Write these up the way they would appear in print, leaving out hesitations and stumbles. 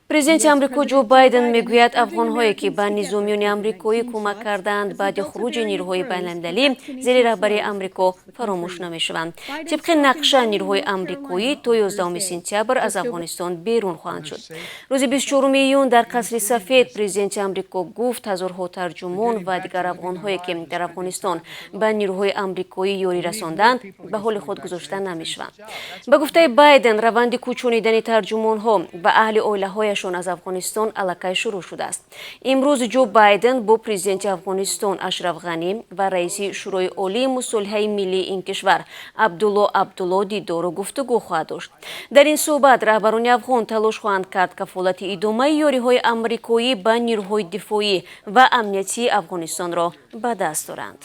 президенти Амрико Ҷо Байден мегӯяд афғонҳое ки ба низомиёни амрикоӣ кӯмак карданд баъди хуруҷи нирӯҳои байналмилалӣ зери раҳбарии Амрико фаромӯш намешаванд. тибқи нақша нирӯҳои амрикоӣ то 11 сентябр аз Афғонистон берун хоҳанд шуд. рӯзи 24 июн дар қасри сафед президенти Амрико гуфт ҳазорҳо тарҷумон ва дигар афғонҳое ки дар Афғонистон ба нирӯҳои амрикоӣ ёрӣ расонданд ба ҳоли худ гузошта намешаванд. ба гуфтаи Байден раванди кӯчонидани тарҷумонҳо ба аҳли оилаҳояшон аз Афғонистон аллакай шурӯъ шудааст. имрӯз Ҷо Байден бо президенти Афғонистон Ашраф Ғанӣ ва раиси шӯрои олии мусолиҳаи миллии ин кишвар Абдулло Абдулло дидору гуфтугӯ хоҳад дошт. дар ин суҳбат раҳбарони афғон талош хоҳанд кард кафолати идомаи ёриҳои амрикоӣ ба нирӯҳои дифоӣ ва амнияти Афғонистонро ба даст доранд.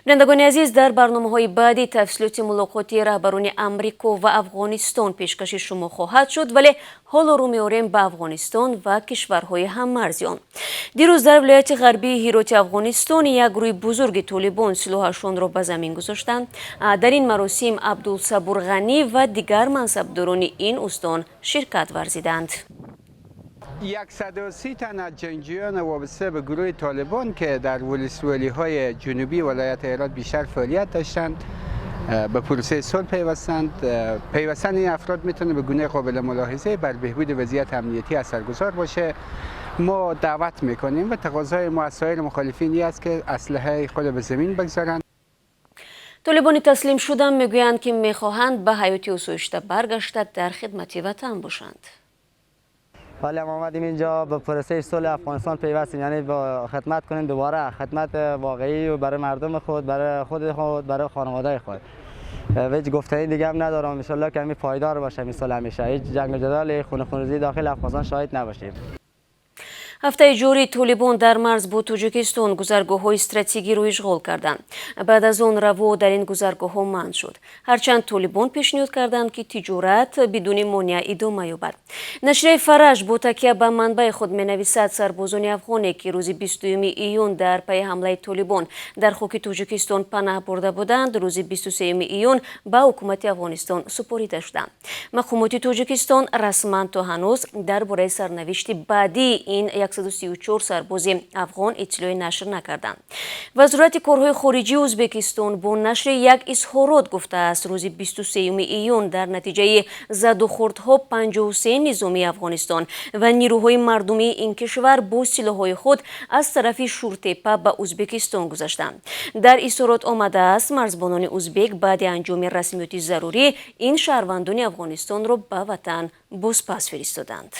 бинандагони азиз, дар барномаҳои баъди тафсилоти мулоқоти раҳбарони Амрико ва Афғонистон пешкаши шумо хоҳад шуд, вале ҳоло рӯ меорем ба Афғонистон ва кишварҳои ҳаммарзи он. дирӯз дар вилояти ғарбии Ҳироти Афғонистон як гурӯҳи бузурги толибон силоҳашонро ба замин гузоштанд. дар ин маросим Абдулсабур Ғанӣ ва дигар мансабдорони ин устон ширкат варзиданд. 130 تن از جنگجویان وابسته به گروه طالبان که در ولسوالی‌های جنوبی ولایت هرات بیشتر فعالیت داشتند به پروسه صلح پیوستند. پیوستن این افراد میتونه به گونه قابل ملاحظه بر بهبود وضعیت امنیتی اثرگذار باشه. ما دعوت میکنیم و تقاضای ما از سایر مخالفین است که اسلحه خود به زمین بگذارند. طالبانی تسلیم شدن میگویند که میخواهند به حیات آسایشته برگشته در خدمت وطن باشند. حالا ما آمدیم اینجا به پروسه صلح افغانستان پیوستیم، یعنی با خدمت کنیم، دوباره خدمت واقعی برای مردم خود، برای خود، برای خانواده خود. هیچ گفتنی دیگه هم ندارم. ان شاءالله که همین پایدار باشه این صلح همیشه. هیچ جنگ و جدال خونریزی داخل افغانستان شاهد نباشیم. ҳафтаи ҷорӣ толибон дар марз бо тоҷикистон гузаргоҳҳои стратегиро ишғол карданд. баъд аз он раво дар ин гузаргоҳҳо манъ шуд. ҳарчанд толибон пешниҳод карданд ки тиҷорат бидуни монеа идома ёбад. нашрияи Фараж бо такя ба манбаи худ менависад сарбозони афғоне ки рӯзи 22 июн дар пайи ҳамлаи толибон дар хоки тоҷикистон панаҳ бурда буданд, рӯзи 23 июн ба ҳукумати Афғонистон супорида шуданд. мақомоти тоҷикистон расман то ҳанӯз дар бораи сарнавишти баъдии ин 134 сарбози афғон иттилоӣ нашр накарданд. вазорати корҳои хориҷии Ӯзбекистон бо нашри як изҳорот гуфтааст рӯзи 23 июн дар натиҷаи задухӯрдҳо 53 низомии Афғонистон ва нирӯҳои мардумии ин кишвар бо силоҳҳои худ аз тарафи Шуртепа ба Ӯзбекистон гузаштанд. дар изҳорот омадааст марзбонони ӯзбек баъди анҷоми расмиёти зарурӣ ин шаҳрвандони Афғонистонро ба ватан бозпас фиристоданд.